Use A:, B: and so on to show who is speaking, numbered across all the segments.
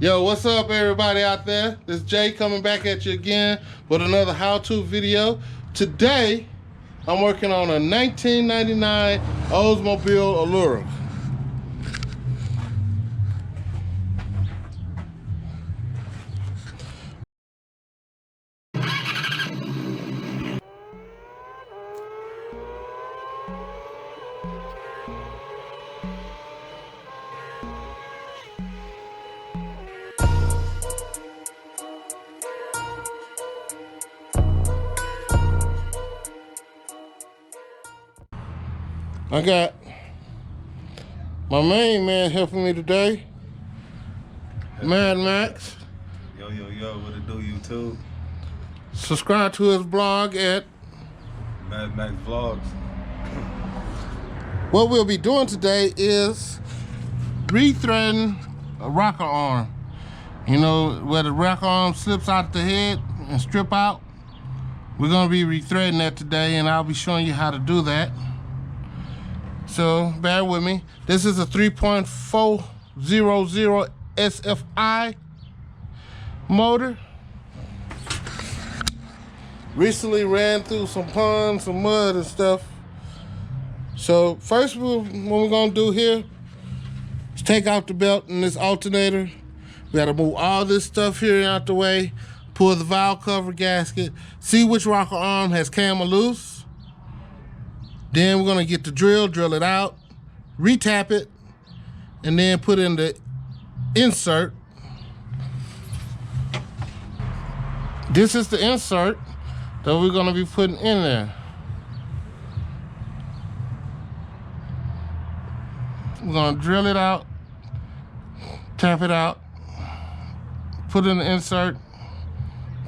A: Yo, what's up everybody out there? This is Jay coming back at you again with another how-to video. Today, I'm working on a 1999 Oldsmobile Alero. I got my main man helping me today, Mad Max.
B: Yo, what it do, YouTube?
A: Subscribe to his blog at
B: Mad Max Vlogs.
A: What we'll be doing today is rethreading a rocker arm. You know, where the rocker arm slips out the head and strip out. We're gonna be rethreading that today, and I'll be showing you how to do that. So bear with me. This is a 3.4L SFI motor. Recently ran through some ponds, some mud and stuff. So first what we're gonna do here is take out the belt in this alternator. We gotta move all this stuff here out the way, pull the valve cover gasket, see which rocker arm has camber loose. Then we're gonna get the drill it out, retap it, and then put in the insert. This is the insert that we're gonna be putting in there. We're gonna drill it out, tap it out, put in the insert,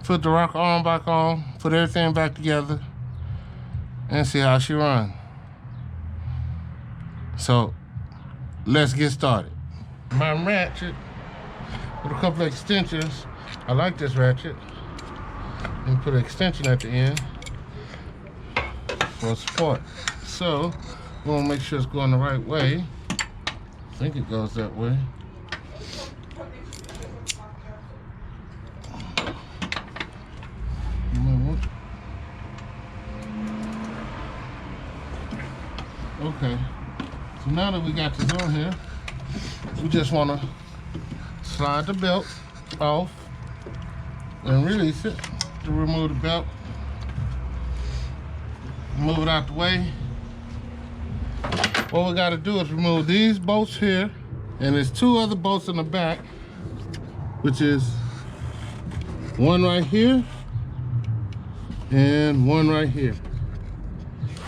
A: put the rocker arm back on, put everything back together, and see how she runs. So let's get started. My ratchet with a couple of extensions. I like this ratchet. And put an extension at the end for support. So we want to make sure it's going the right way. I think it goes that way. Okay, so now that we got this on here, we just want to slide the belt off and release it to remove the belt. Move it out the way. What we got to do is remove these bolts here, and there's two other bolts in the back, which is one right here and one right here.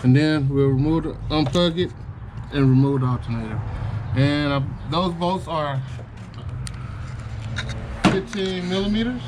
A: And then we'll unplug it and remove the alternator. And those bolts are 15 millimeters.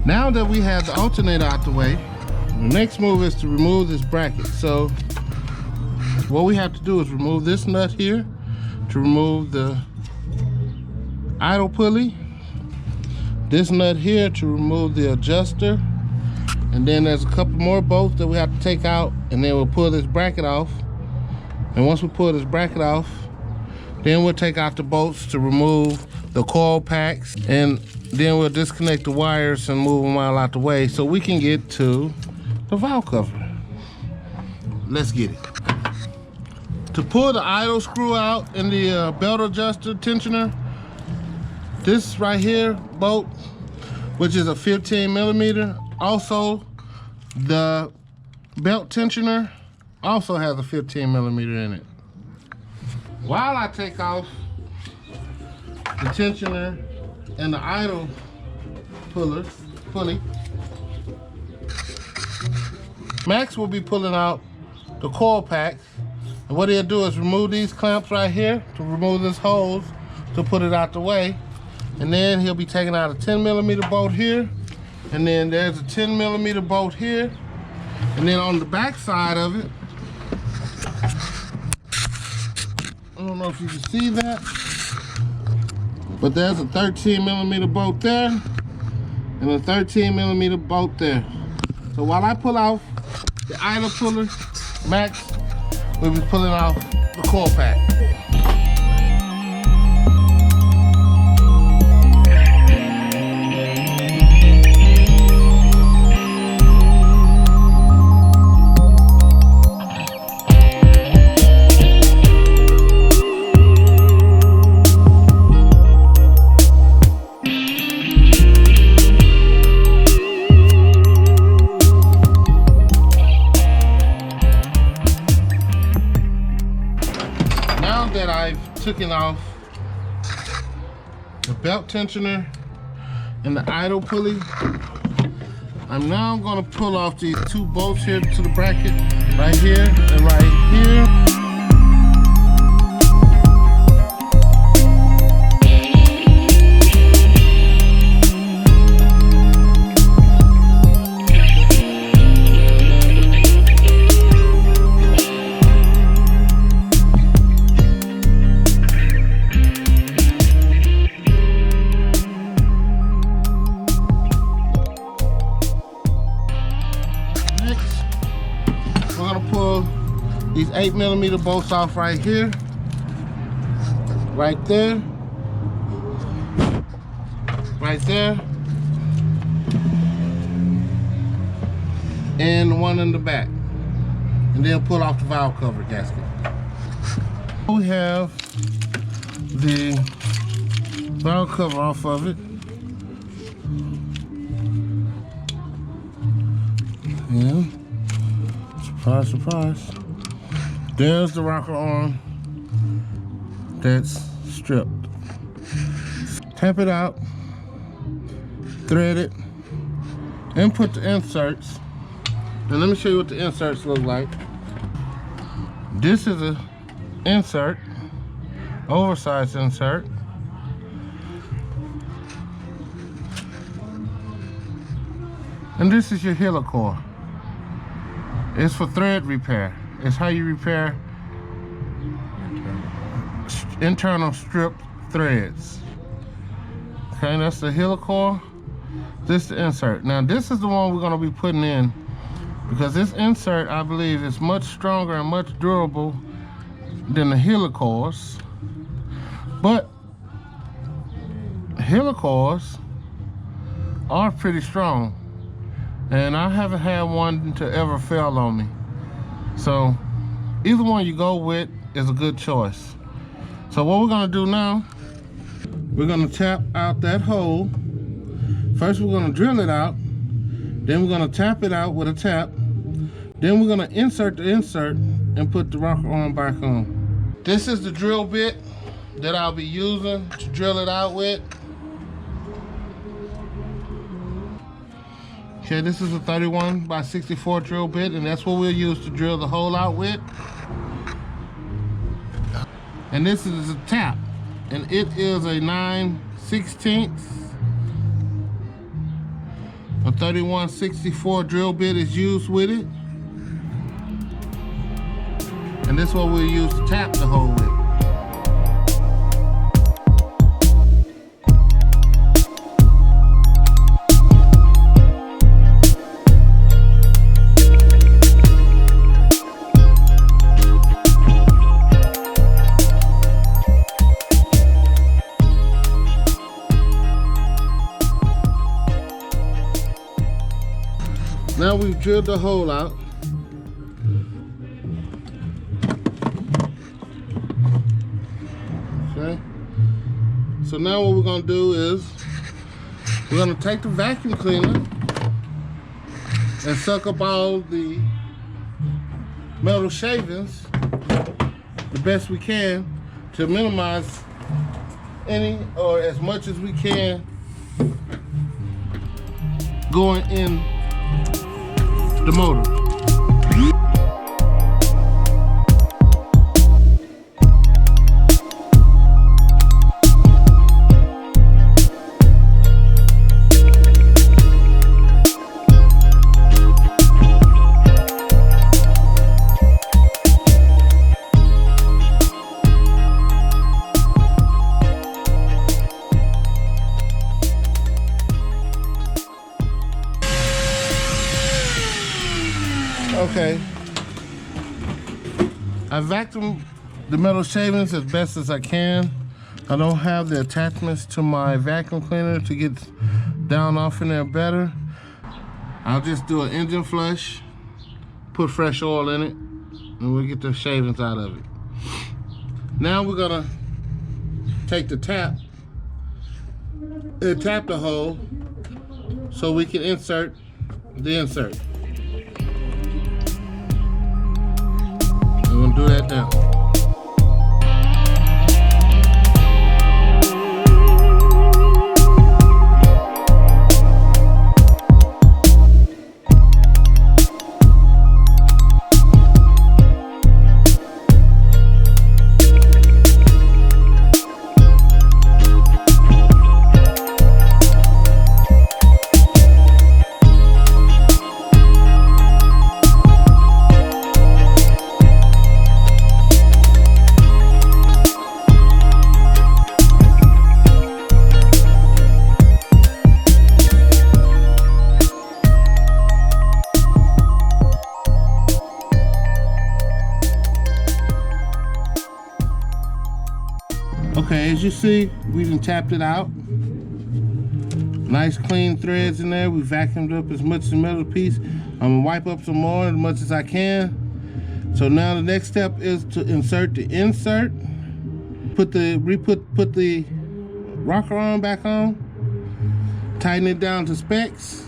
A: Now that we have the alternator out the way, the next move is to remove this bracket. So what we have to do is remove this nut here to remove the idle pulley, this nut here to remove the adjuster, And then there's a couple more bolts that we have to take out, and then we'll pull this bracket off. And once we pull this bracket off, then we'll take out the bolts to remove the coil packs, and then we'll disconnect the wires and move them all out the way so we can get to the valve cover. Let's get it. To pull the idle screw out and the belt adjuster tensioner, this right here bolt, which is a 15 millimeter, also the belt tensioner also has a 15 millimeter in it. While I take off the tensioner and the idle pulley, Max will be pulling out the coil packs. And what he'll do is remove these clamps right here to remove this hose to put it out the way. And then he'll be taking out a 10 millimeter bolt here. And then there's a 10 millimeter bolt here. And then on the back side of it, I don't know if you can see that, but there's a 13 millimeter bolt there and a 13 millimeter bolt there. So while I pull off the idle puller, Max will be pulling off the coil pack. That I've taken off the belt tensioner and the idle pulley, I'm now going to pull off these two bolts here to the bracket, right here and right here. These 8 millimeter bolts off right here, right there, and the one in the back, and then pull off the valve cover gasket. We have the valve cover off of it. Yeah, surprise, surprise. There's the rocker arm that's stripped. Tap it out, thread it, and put the inserts. And let me show you what the inserts look like. This is an insert, oversized insert. And this is your HELICORE. It's for thread repair. It's how you repair internal stripped threads. Okay, that's the HELICORE. This is the insert. Now this is the one we're going to be putting in, because this insert, I believe, is much stronger and much durable than the HELICOREs. But HELICOREs are pretty strong, and I haven't had one to ever fail on me. So either one you go with is a good choice. So what we're gonna do now, we're gonna tap out that hole. First we're gonna drill it out, then we're gonna tap it out with a tap, then we're gonna insert the insert and put the rocker arm back on. This is the drill bit that I'll be using to drill it out with. Okay, this is a 31 by 64 drill bit, and that's what we'll use to drill the hole out with. And this is a tap, and it is a 9/16. A 31/64 drill bit is used with it. And this is what we'll use to tap the hole with. now we've drilled the hole out. Okay. So now what we're gonna do is we're gonna take the vacuum cleaner and suck up all the metal shavings the best we can to minimize any or as much as we can going in the motor. Okay, I vacuumed the metal shavings as best as I can. I don't have the attachments to my vacuum cleaner to get down off in there better. I'll just do an engine flush, put fresh oil in it, and we'll get the shavings out of it. Now we're gonna take the tap and tap the hole so we can insert the insert. We're gonna do that now. Okay, as you see, we done tapped it out. Nice clean threads in there. We vacuumed up as much as the metal piece. I'm gonna wipe up some more as much as I can. So now the next step is to insert the insert. Put the rocker arm back on. Tighten it down to specs.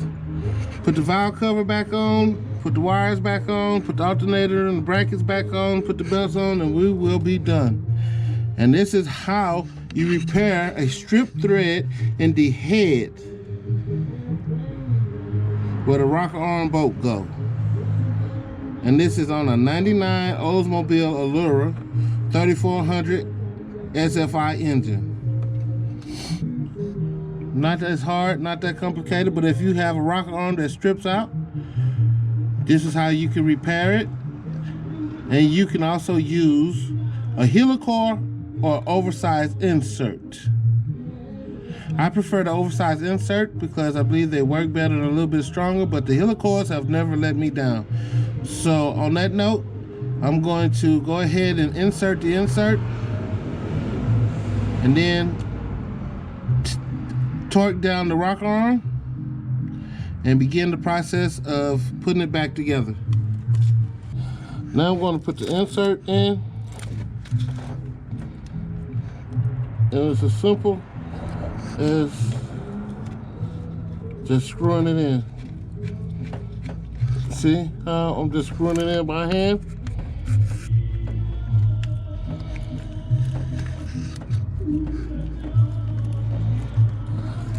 A: Put the valve cover back on. Put the wires back on. Put the alternator and the brackets back on. Put the belts on, and we will be done. And this is how you repair a strip thread in the head where the rocker arm bolt go. And this is on a 99 Oldsmobile Alero 3.4L SFI engine. Not as hard, not that complicated, but if you have a rocker arm that strips out, this is how you can repair it. And you can also use a HELICORE or oversized insert. I prefer the oversized insert because I believe they work better and a little bit stronger, but the HELICOREs have never let me down. So on that note, I'm going to go ahead and insert the insert and then torque down the rocker arm and begin the process of putting it back together. Now I'm going to put the insert in. And it's as simple as just screwing it in. See how I'm just screwing it in by hand?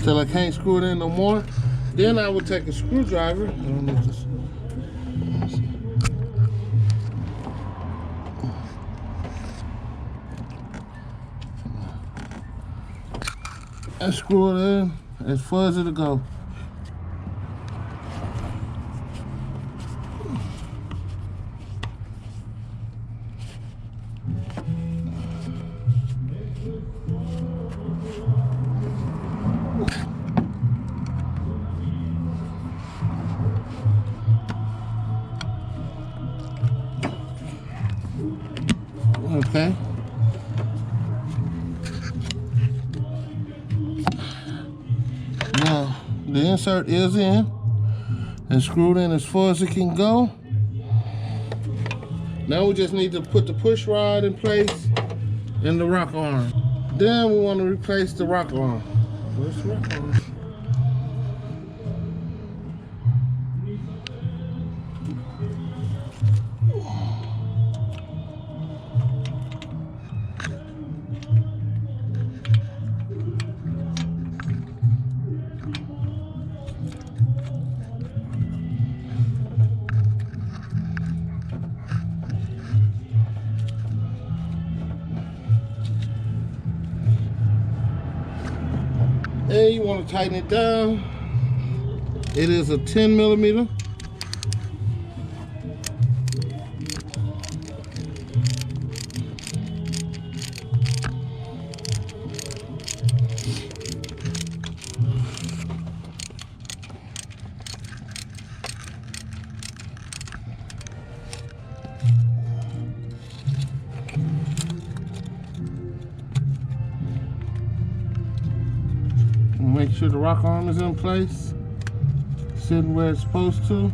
A: Till I can't screw it in no more. Then I will take a screwdriver. I don't know if this. And screw it in as far as it'll go. Okay. Now, the insert is in. and screwed in as far as it can go. Now we just need to put the push rod in place and the rocker arm. Then we want to replace the rocker arm. Where's the rocker arm? And you want to tighten it down. It is a 10 millimeter. Make sure the rocker arm is in place, sitting where it's supposed to.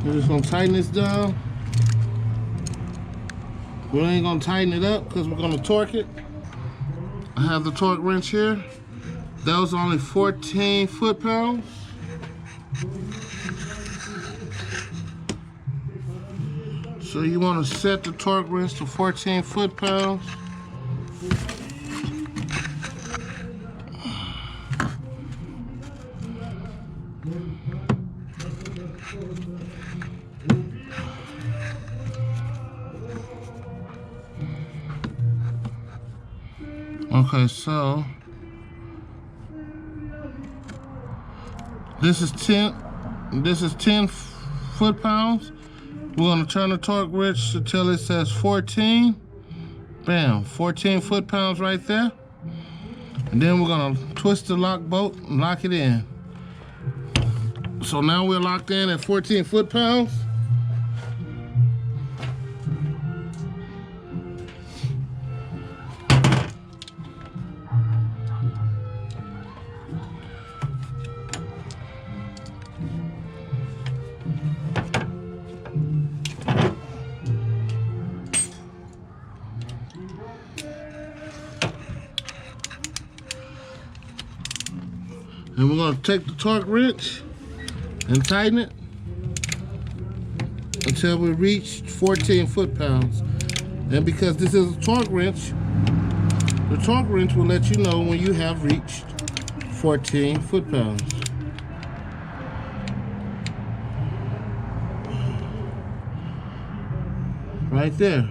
A: We're just gonna tighten this down. We ain't gonna tighten it up because we're gonna torque it. I have the torque wrench here. That was only 14 foot-pounds. So you want to set the torque wrench to 14 foot-pounds. Okay, so this is 10 foot-pounds. We're gonna turn the torque wrench until it says 14. Bam, 14 foot-pounds right there. And then we're gonna twist the lock bolt and lock it in. So now we're locked in at 14 foot-pounds. And we're gonna take the torque wrench and tighten it until we reach 14 foot-pounds. And because this is a torque wrench, the torque wrench will let you know when you have reached 14 foot-pounds. Right there.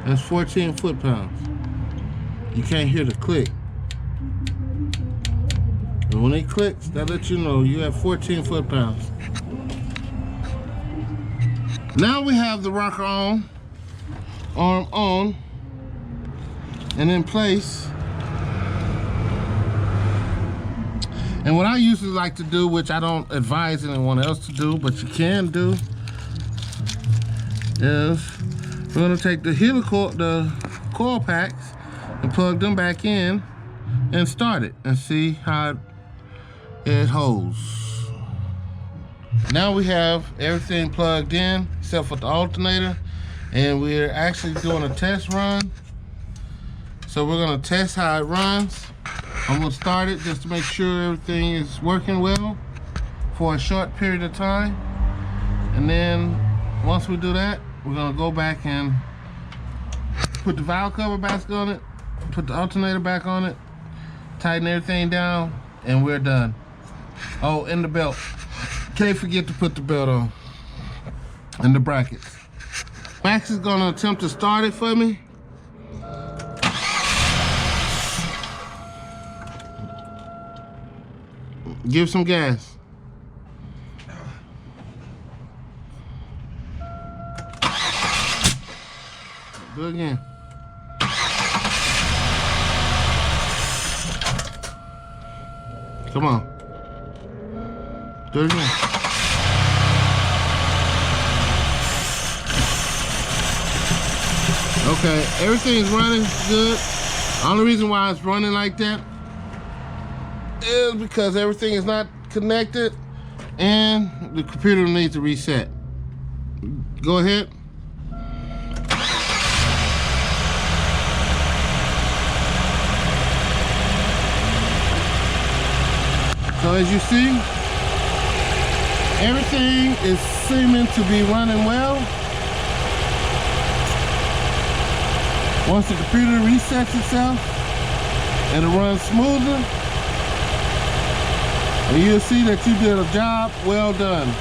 A: That's 14 foot-pounds. You can't hear the click. And when it clicks, that lets you know you have 14 foot-pounds. Now we have the rocker arm on and in place. And what I usually like to do, which I don't advise anyone else to do, but you can do, is we're gonna take the HELICORE, the coil packs, and plug them back in and start it and see how it holds. Now we have everything plugged in except for the alternator, and we're actually doing a test run. So we're gonna test how it runs. I'm gonna start it just to make sure everything is working well for a short period of time. And then once we do that, we're gonna go back and put the valve cover back on it, put the alternator back on it, tighten everything down, and we're done. Oh, and the belt. Can't forget to put the belt on. And the brackets. Max is gonna attempt to start it for me. Give some gas. Do it again. Come on. Do it again. Okay, everything's running good. The only reason why it's running like that is because everything is not connected and the computer needs to reset. Go ahead. So as you see, everything is seeming to be running well. Once the computer resets itself, it'll run smoother. And you'll see that you did a job well done.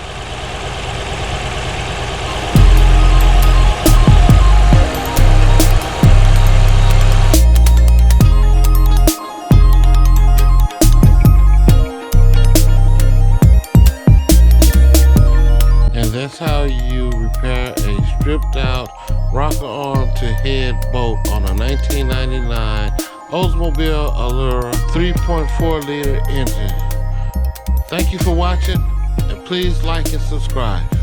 A: That's how you repair a stripped out rocker arm to head bolt on a 1999 Oldsmobile Alero 3.4 liter engine. Thank you for watching, and please like and subscribe.